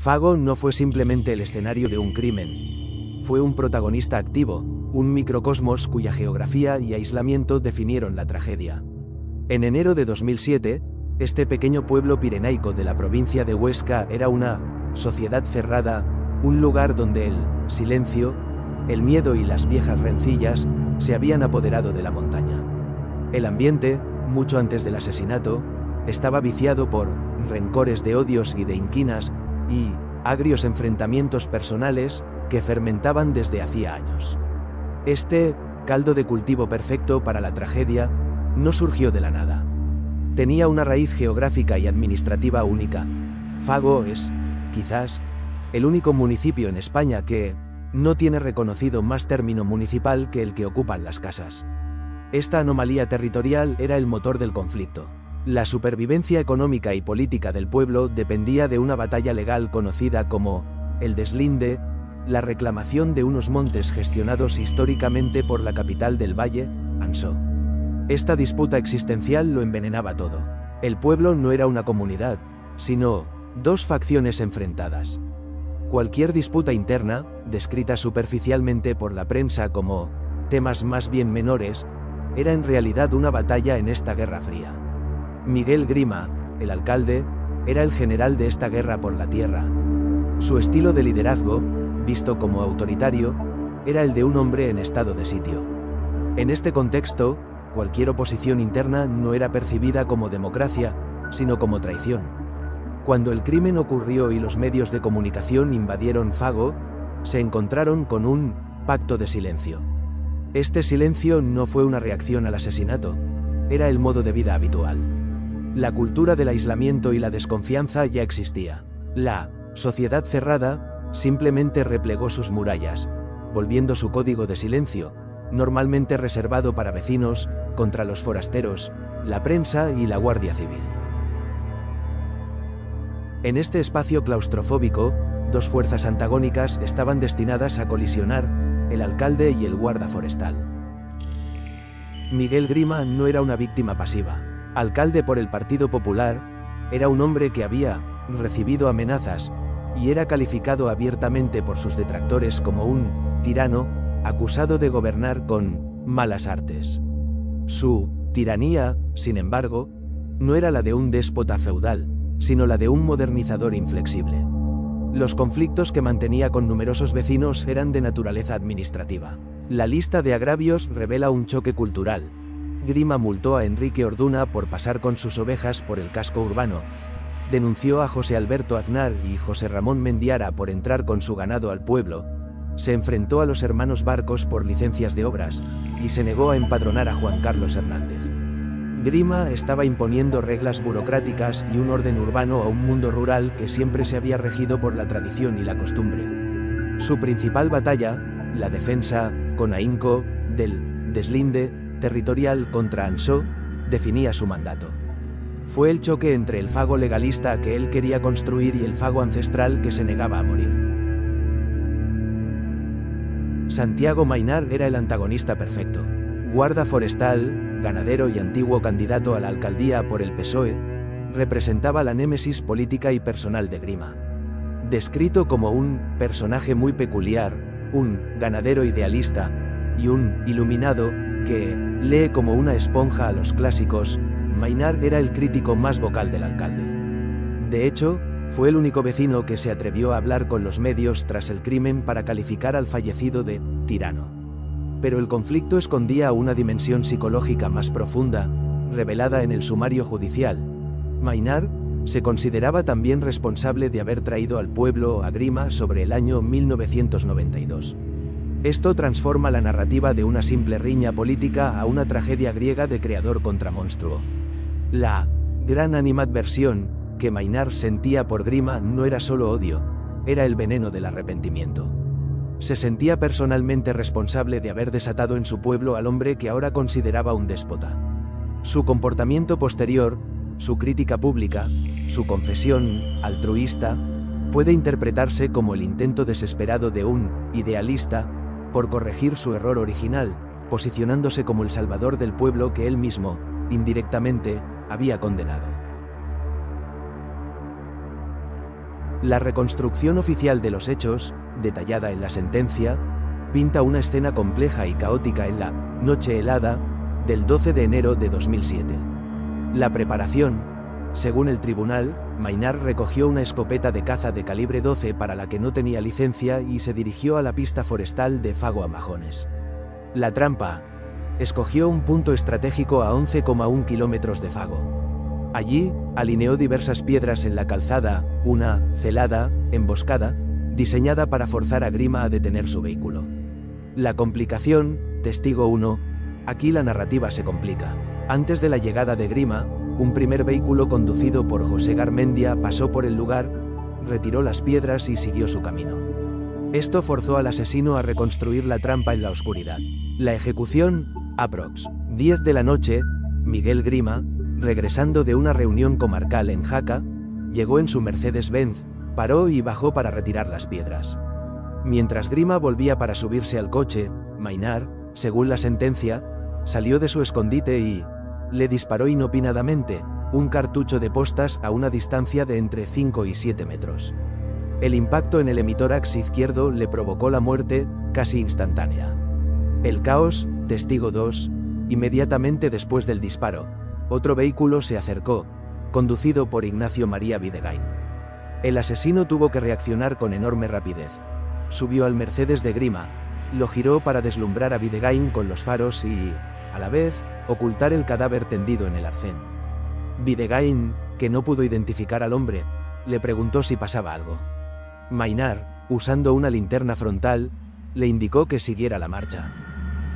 Fago no fue simplemente el escenario de un crimen. Fue un protagonista activo, un microcosmos cuya geografía y aislamiento definieron la tragedia. En enero de 2007, este pequeño pueblo pirenaico de la provincia de Huesca era una sociedad cerrada, un lugar donde el silencio, el miedo y las viejas rencillas se habían apoderado de la montaña. El ambiente, mucho antes del asesinato, estaba viciado por rencores de odios y de inquinas y agrios enfrentamientos personales que fermentaban desde hacía años. Este caldo de cultivo perfecto para la tragedia no surgió de la nada. Tenía una raíz geográfica y administrativa única. Fago es, quizás, el único municipio en España que no tiene reconocido más término municipal que el que ocupan las casas. Esta anomalía territorial era el motor del conflicto. La supervivencia económica y política del pueblo dependía de una batalla legal conocida como el deslinde, la reclamación de unos montes gestionados históricamente por la capital del valle, Ansó. Esta disputa existencial lo envenenaba todo. El pueblo no era una comunidad, sino dos facciones enfrentadas. Cualquier disputa interna, descrita superficialmente por la prensa como temas más bien menores, era en realidad una batalla en esta Guerra Fría. Miguel Grima, el alcalde, era el general de esta guerra por la tierra. Su estilo de liderazgo, visto como autoritario, era el de un hombre en estado de sitio. En este contexto, cualquier oposición interna no era percibida como democracia, sino como traición. Cuando el crimen ocurrió y los medios de comunicación invadieron Fago, se encontraron con un pacto de silencio. Este silencio no fue una reacción al asesinato, era el modo de vida habitual. La cultura del aislamiento y la desconfianza ya existía. La sociedad cerrada simplemente replegó sus murallas, volviendo su código de silencio, normalmente reservado para vecinos, contra los forasteros, la prensa y la Guardia Civil. En este espacio claustrofóbico, dos fuerzas antagónicas estaban destinadas a colisionar, el alcalde y el guarda forestal. Miguel Grima no era una víctima pasiva. Alcalde por el Partido Popular, era un hombre que había recibido amenazas y era calificado abiertamente por sus detractores como un tirano, acusado de gobernar con malas artes. Su tiranía, sin embargo, no era la de un déspota feudal, sino la de un modernizador inflexible. Los conflictos que mantenía con numerosos vecinos eran de naturaleza administrativa. La lista de agravios revela un choque cultural. Grima multó a Enrique Orduna por pasar con sus ovejas por el casco urbano. Denunció a José Alberto Aznar y José Ramón Mendiara por entrar con su ganado al pueblo. Se enfrentó a los hermanos Barcos por licencias de obras, y se negó a empadronar a Juan Carlos Hernández. Grima estaba imponiendo reglas burocráticas y un orden urbano a un mundo rural que siempre se había regido por la tradición y la costumbre. Su principal batalla, la defensa, con ahínco, del deslinde territorial contra Ansó, definía su mandato. Fue el choque entre el Fago legalista que él quería construir y el Fago ancestral que se negaba a morir. Santiago Maynar era el antagonista perfecto. Guarda forestal, ganadero y antiguo candidato a la alcaldía por el PSOE, representaba la némesis política y personal de Grima. Descrito como un personaje muy peculiar, un ganadero idealista y un iluminado que lee como una esponja a los clásicos, Maynar era el crítico más vocal del alcalde. De hecho, fue el único vecino que se atrevió a hablar con los medios tras el crimen para calificar al fallecido de tirano. Pero el conflicto escondía una dimensión psicológica más profunda, revelada en el sumario judicial. Maynar se consideraba también responsable de haber traído al pueblo a Grima sobre el año 1992. Esto transforma la narrativa de una simple riña política a una tragedia griega de creador contra monstruo. La gran animadversión que Maynar sentía por Grima no era solo odio, era el veneno del arrepentimiento. Se sentía personalmente responsable de haber desatado en su pueblo al hombre que ahora consideraba un déspota. Su comportamiento posterior, su crítica pública, su confesión altruista, puede interpretarse como el intento desesperado de un idealista por corregir su error original, posicionándose como el salvador del pueblo que él mismo, indirectamente, había condenado. La reconstrucción oficial de los hechos, detallada en la sentencia, pinta una escena compleja y caótica en la noche helada del 12 de enero de 2007. La preparación, según el tribunal, Maynard recogió una escopeta de caza de calibre 12 para la que no tenía licencia y se dirigió a la pista forestal de Fago a Majones. La trampa. Escogió un punto estratégico a 11,1 kilómetros de Fago. Allí, alineó diversas piedras en la calzada, una celada, emboscada, diseñada para forzar a Grima a detener su vehículo. La complicación, testigo 1, aquí la narrativa se complica. Antes de la llegada de Grima, un primer vehículo conducido por José Garmendia pasó por el lugar, retiró las piedras y siguió su camino. Esto forzó al asesino a reconstruir la trampa en la oscuridad. La ejecución, aprox. 10 de la noche, Miguel Grima, regresando de una reunión comarcal en Jaca, llegó en su Mercedes-Benz, paró y bajó para retirar las piedras. Mientras Grima volvía para subirse al coche, Maynard, según la sentencia, salió de su escondite y le disparó inopinadamente un cartucho de postas a una distancia de entre 5 y 7 metros. El impacto en el hemitórax izquierdo le provocó la muerte, casi instantánea. El caos, testigo 2, inmediatamente después del disparo, otro vehículo se acercó, conducido por Ignacio María Videgain. El asesino tuvo que reaccionar con enorme rapidez. Subió al Mercedes de Grima, lo giró para deslumbrar a Videgain con los faros y, a la vez, ocultar el cadáver tendido en el arcén. Videgain, que no pudo identificar al hombre, le preguntó si pasaba algo. Maynard, usando una linterna frontal, le indicó que siguiera la marcha.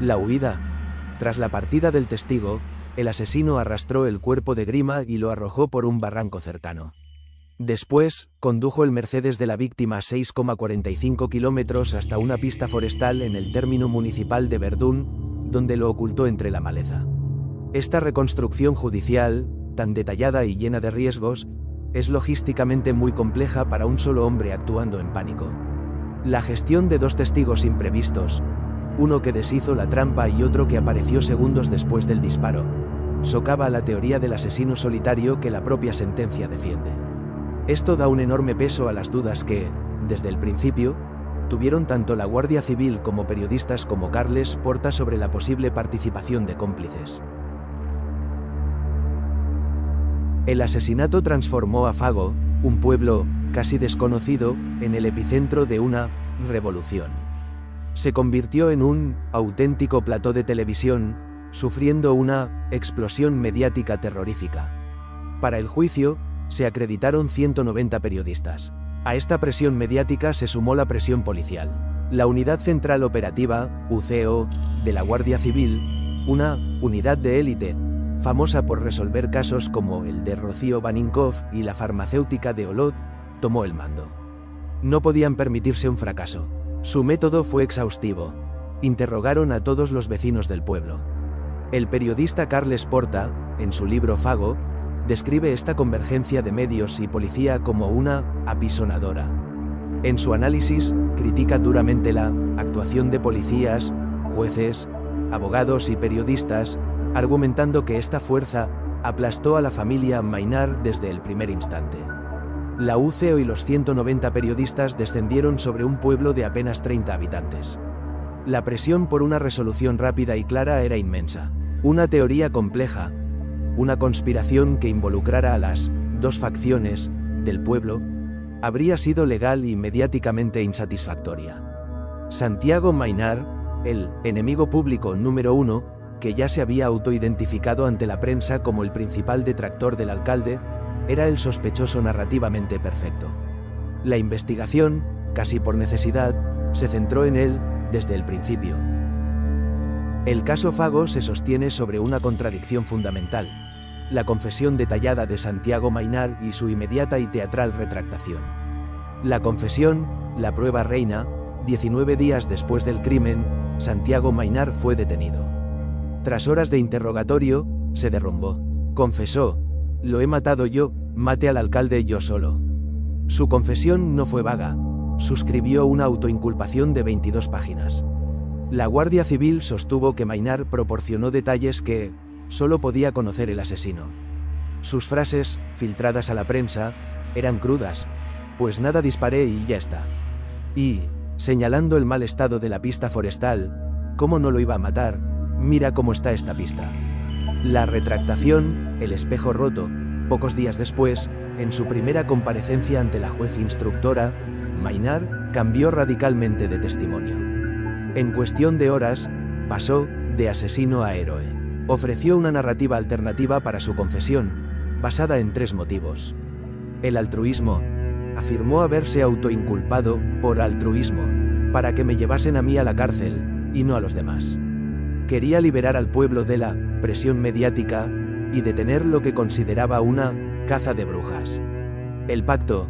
La huida. Tras la partida del testigo, el asesino arrastró el cuerpo de Grima y lo arrojó por un barranco cercano. Después, condujo el Mercedes de la víctima 6,45 kilómetros hasta una pista forestal en el término municipal de Verdún, donde lo ocultó entre la maleza. Esta reconstrucción judicial, tan detallada y llena de riesgos, es logísticamente muy compleja para un solo hombre actuando en pánico. La gestión de dos testigos imprevistos, uno que deshizo la trampa y otro que apareció segundos después del disparo, socava la teoría del asesino solitario que la propia sentencia defiende. Esto da un enorme peso a las dudas que, desde el principio, tuvieron tanto la Guardia Civil como periodistas como Carles Porta sobre la posible participación de cómplices. El asesinato transformó a Fago, un pueblo casi desconocido, en el epicentro de una revolución. Se convirtió en un auténtico plató de televisión, sufriendo una explosión mediática terrorífica. Para el juicio, se acreditaron 190 periodistas. A esta presión mediática se sumó la presión policial. La Unidad Central Operativa, UCO, de la Guardia Civil, una unidad de élite, famosa por resolver casos como el de Rocío Baninkoff y la farmacéutica de Olot, tomó el mando. No podían permitirse un fracaso. Su método fue exhaustivo. Interrogaron a todos los vecinos del pueblo. El periodista Carles Porta, en su libro Fago, describe esta convergencia de medios y policía como una apisonadora. En su análisis, critica duramente la actuación de policías, jueces, abogados y periodistas, argumentando que esta fuerza aplastó a la familia Maynard desde el primer instante. La UCO y los 190 periodistas descendieron sobre un pueblo de apenas 30 habitantes. La presión por una resolución rápida y clara era inmensa. Una teoría compleja, una conspiración que involucrara a las dos facciones del pueblo, habría sido legal y mediáticamente insatisfactoria. Santiago Maynard, el enemigo público número 1, que ya se había autoidentificado ante la prensa como el principal detractor del alcalde, era el sospechoso narrativamente perfecto. La investigación, casi por necesidad, se centró en él desde el principio. El caso Fago se sostiene sobre una contradicción fundamental: la confesión detallada de Santiago Maynard y su inmediata y teatral retractación. La confesión, la prueba reina. 19 días después del crimen, Santiago Maynard fue detenido. Tras horas de interrogatorio, se derrumbó. Confesó: lo he matado yo, maté al alcalde yo solo. Su confesión no fue vaga. Suscribió una autoinculpación de 22 páginas. La Guardia Civil sostuvo que Maynard proporcionó detalles que solo podía conocer el asesino. Sus frases, filtradas a la prensa, eran crudas, Pues nada, disparé y ya está. Y, señalando el mal estado de la pista forestal, ¿cómo no lo iba a matar? Mira cómo está esta pista. La retractación, el espejo roto. Pocos días después, en su primera comparecencia ante la juez instructora, Maynard cambió radicalmente de testimonio. En cuestión de horas, pasó de asesino a héroe. Ofreció una narrativa alternativa para su confesión, basada en 3 motivos. El altruismo. Afirmó haberse autoinculpado por altruismo, para que me llevasen a mí a la cárcel, y no a los demás. Quería liberar al pueblo de la presión mediática y detener lo que consideraba una caza de brujas. El pacto.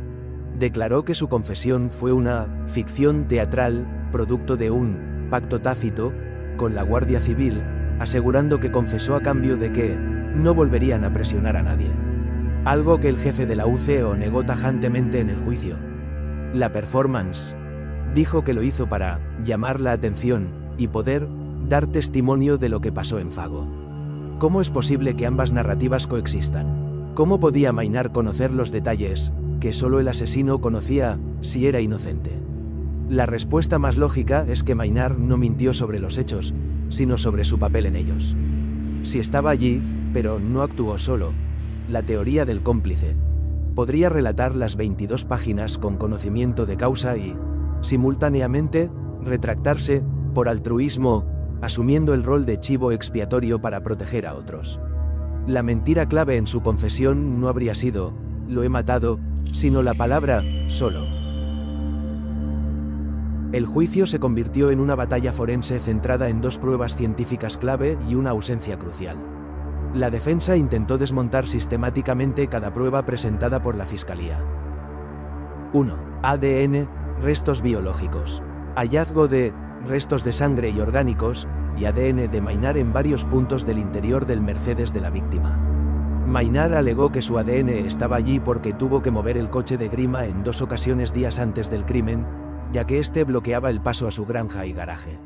Declaró que su confesión fue una ficción teatral, producto de un pacto tácito con la Guardia Civil, asegurando que confesó a cambio de que no volverían a presionar a nadie. Algo que el jefe de la UCO negó tajantemente en el juicio. La performance. Dijo que lo hizo para llamar la atención y poder dar testimonio de lo que pasó en Fago. ¿Cómo es posible que ambas narrativas coexistan? ¿Cómo podía Maynard conocer los detalles que solo el asesino conocía si era inocente? La respuesta más lógica es que Maynard no mintió sobre los hechos, sino sobre su papel en ellos. Si estaba allí, pero no actuó solo, la teoría del cómplice. Podría relatar las 22 páginas con conocimiento de causa y, simultáneamente, retractarse, por altruismo, asumiendo el rol de chivo expiatorio para proteger a otros. La mentira clave en su confesión no habría sido, lo he matado, sino la palabra, solo. El juicio se convirtió en una batalla forense centrada en 2 pruebas científicas clave y una ausencia crucial. La defensa intentó desmontar sistemáticamente cada prueba presentada por la Fiscalía. 1. ADN, restos biológicos. Hallazgo de restos de sangre y orgánicos, y ADN de Maynard en varios puntos del interior del Mercedes de la víctima. Maynard alegó que su ADN estaba allí porque tuvo que mover el coche de Grima en 2 ocasiones días antes del crimen, ya que este bloqueaba el paso a su granja y garaje.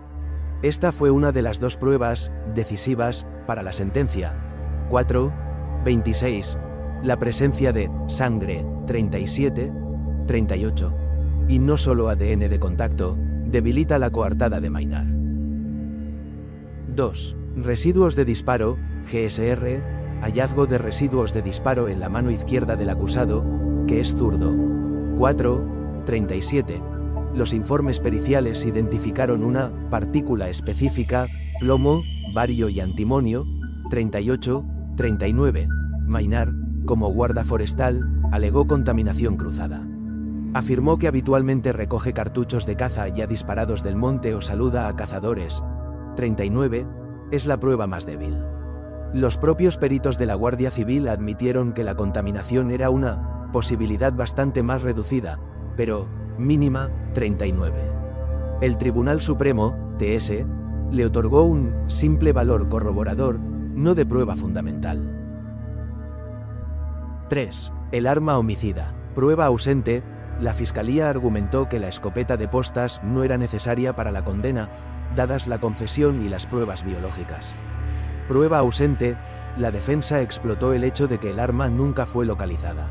Esta fue una de las 2 pruebas decisivas para la sentencia. 4. 26. La presencia de sangre, 37. 38. Y no solo ADN de contacto, debilita la coartada de Maynard. 2. Residuos de disparo, GSR, hallazgo de residuos de disparo en la mano izquierda del acusado, que es zurdo. 4. 37. Los informes periciales identificaron una partícula específica, plomo, bario y antimonio. 38. 39. Maynard, como guarda forestal, alegó contaminación cruzada. Afirmó que habitualmente recoge cartuchos de caza ya disparados del monte o saluda a cazadores. 39. Es la prueba más débil. Los propios peritos de la Guardia Civil admitieron que la contaminación era una posibilidad bastante más reducida, pero mínima. 39. El Tribunal Supremo, TS, le otorgó un simple valor corroborador, no de prueba fundamental. 3. El arma homicida. Prueba ausente. La Fiscalía argumentó que la escopeta de postas no era necesaria para la condena, dadas la confesión y las pruebas biológicas. Prueba ausente. La defensa explotó el hecho de que el arma nunca fue localizada.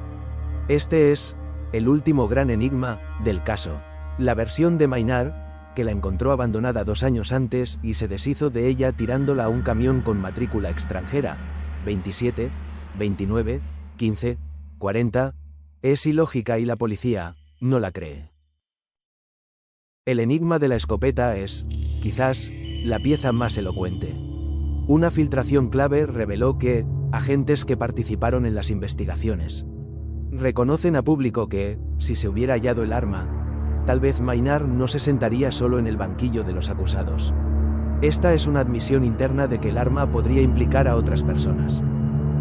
Este es el último gran enigma del caso. La versión de Maynard, que la encontró abandonada 2 años antes y se deshizo de ella tirándola a un camión con matrícula extranjera, 27, 29, 15, 40, es ilógica y la policía no la cree. El enigma de la escopeta es, quizás, la pieza más elocuente. Una filtración clave reveló que agentes que participaron en las investigaciones reconocen a público que, si se hubiera hallado el arma, tal vez Maynard no se sentaría solo en el banquillo de los acusados. Esta es una admisión interna de que el arma podría implicar a otras personas.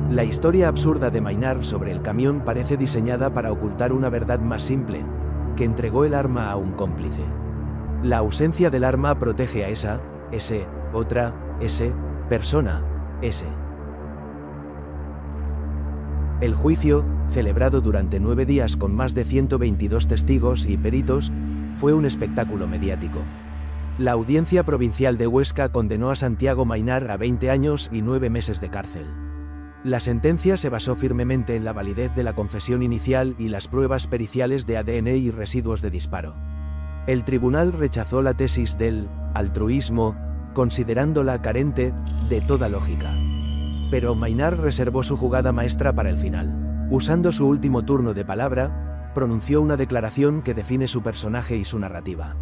La historia absurda de Maynard sobre el camión parece diseñada para ocultar una verdad más simple, que entregó el arma a un cómplice. La ausencia del arma protege a esa, otra, persona, El juicio, celebrado durante 9 días con más de 122 testigos y peritos, fue un espectáculo mediático. La Audiencia Provincial de Huesca condenó a Santiago Maynard a 20 años y 9 meses de cárcel. La sentencia se basó firmemente en la validez de la confesión inicial y las pruebas periciales de ADN y residuos de disparo. El tribunal rechazó la tesis del altruismo, considerándola carente de toda lógica. Pero Maynard reservó su jugada maestra para el final. Usando su último turno de palabra, pronunció una declaración que define su personaje y su narrativa.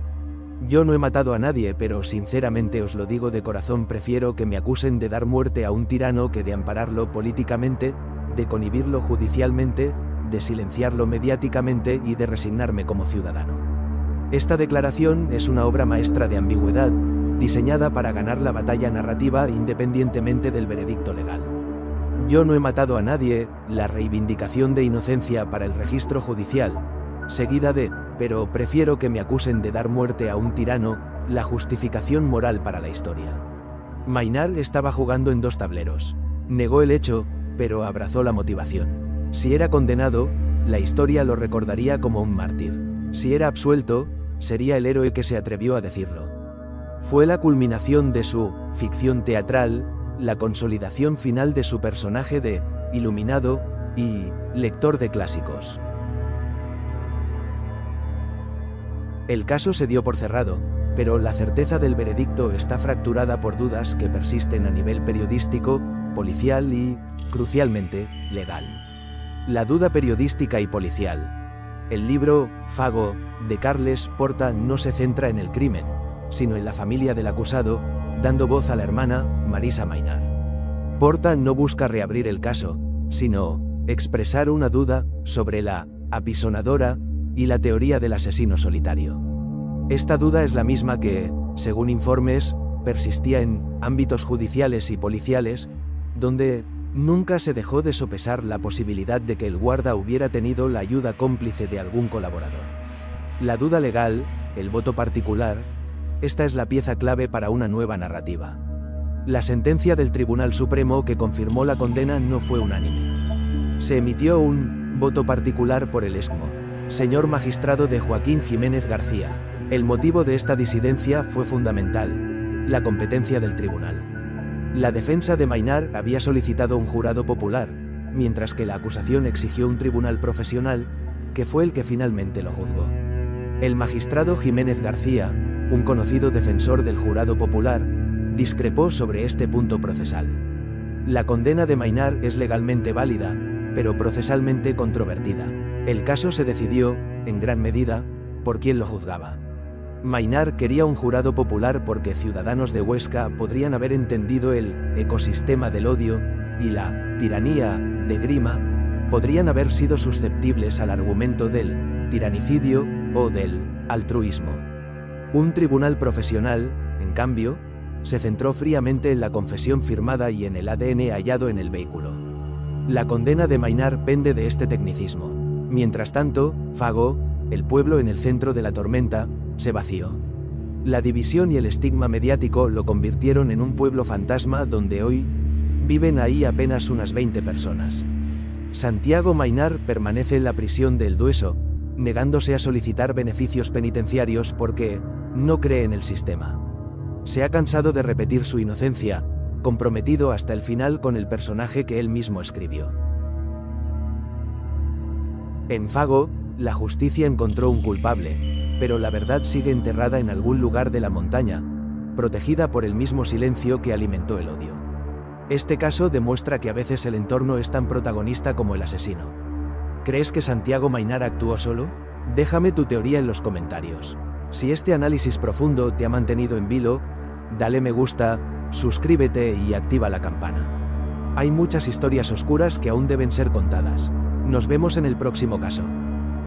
Yo no he matado a nadie, pero sinceramente os lo digo de corazón, prefiero que me acusen de dar muerte a un tirano que de ampararlo políticamente, de conhibirlo judicialmente, de silenciarlo mediáticamente y de resignarme como ciudadano. Esta declaración es una obra maestra de ambigüedad, diseñada para ganar la batalla narrativa independientemente del veredicto legal. Yo no he matado a nadie, la reivindicación de inocencia para el registro judicial, seguida de, pero prefiero que me acusen de dar muerte a un tirano, la justificación moral para la historia. Maynard estaba jugando en dos tableros. Negó el hecho, pero abrazó la motivación. Si era condenado, la historia lo recordaría como un mártir. Si era absuelto, sería el héroe que se atrevió a decirlo. Fue la culminación de su ficción teatral, la consolidación final de su personaje de iluminado y lector de clásicos. El caso se dio por cerrado, pero la certeza del veredicto está fracturada por dudas que persisten a nivel periodístico, policial y, crucialmente, legal. La duda periodística y policial. El libro Fago, de Carles Porta, no se centra en el crimen, sino en la familia del acusado, dando voz a la hermana, Marisa Maynard. Porta no busca reabrir el caso, sino expresar una duda sobre la apisonadora y la teoría del asesino solitario. Esta duda es la misma que, según informes, persistía en ámbitos judiciales y policiales, donde nunca se dejó de sopesar la posibilidad de que el guarda hubiera tenido la ayuda cómplice de algún colaborador. La duda legal, el voto particular, esta es la pieza clave para una nueva narrativa. La sentencia del Tribunal Supremo que confirmó la condena no fue unánime. Se emitió un voto particular por el Excmo. Señor magistrado de Joaquín Jiménez García. El motivo de esta disidencia fue fundamental: la competencia del tribunal. La defensa de Maynard había solicitado un jurado popular, mientras que la acusación exigió un tribunal profesional, que fue el que finalmente lo juzgó. El magistrado Jiménez García, un conocido defensor del jurado popular, discrepó sobre este punto procesal. La condena de Maynard es legalmente válida, pero procesalmente controvertida. El caso se decidió, en gran medida, por quien lo juzgaba. Maynard quería un jurado popular porque ciudadanos de Huesca podrían haber entendido el ecosistema del odio y la tiranía de Grima, podrían haber sido susceptibles al argumento del tiranicidio o del altruismo. Un tribunal profesional, en cambio, se centró fríamente en la confesión firmada y en el ADN hallado en el vehículo. La condena de Maynard pende de este tecnicismo. Mientras tanto, Fago, el pueblo en el centro de la tormenta, se vació. La división y el estigma mediático lo convirtieron en un pueblo fantasma donde hoy viven ahí apenas unas 20 personas. Santiago Maynard permanece en la prisión de El Dueso, negándose a solicitar beneficios penitenciarios porque no cree en el sistema. Se ha cansado de repetir su inocencia, comprometido hasta el final con el personaje que él mismo escribió. En Fago, la justicia encontró un culpable, pero la verdad sigue enterrada en algún lugar de la montaña, protegida por el mismo silencio que alimentó el odio. Este caso demuestra que a veces el entorno es tan protagonista como el asesino. ¿Crees que Santiago Maynard actuó solo? Déjame tu teoría en los comentarios. Si este análisis profundo te ha mantenido en vilo, dale me gusta, suscríbete y activa la campana. Hay muchas historias oscuras que aún deben ser contadas. Nos vemos en el próximo caso.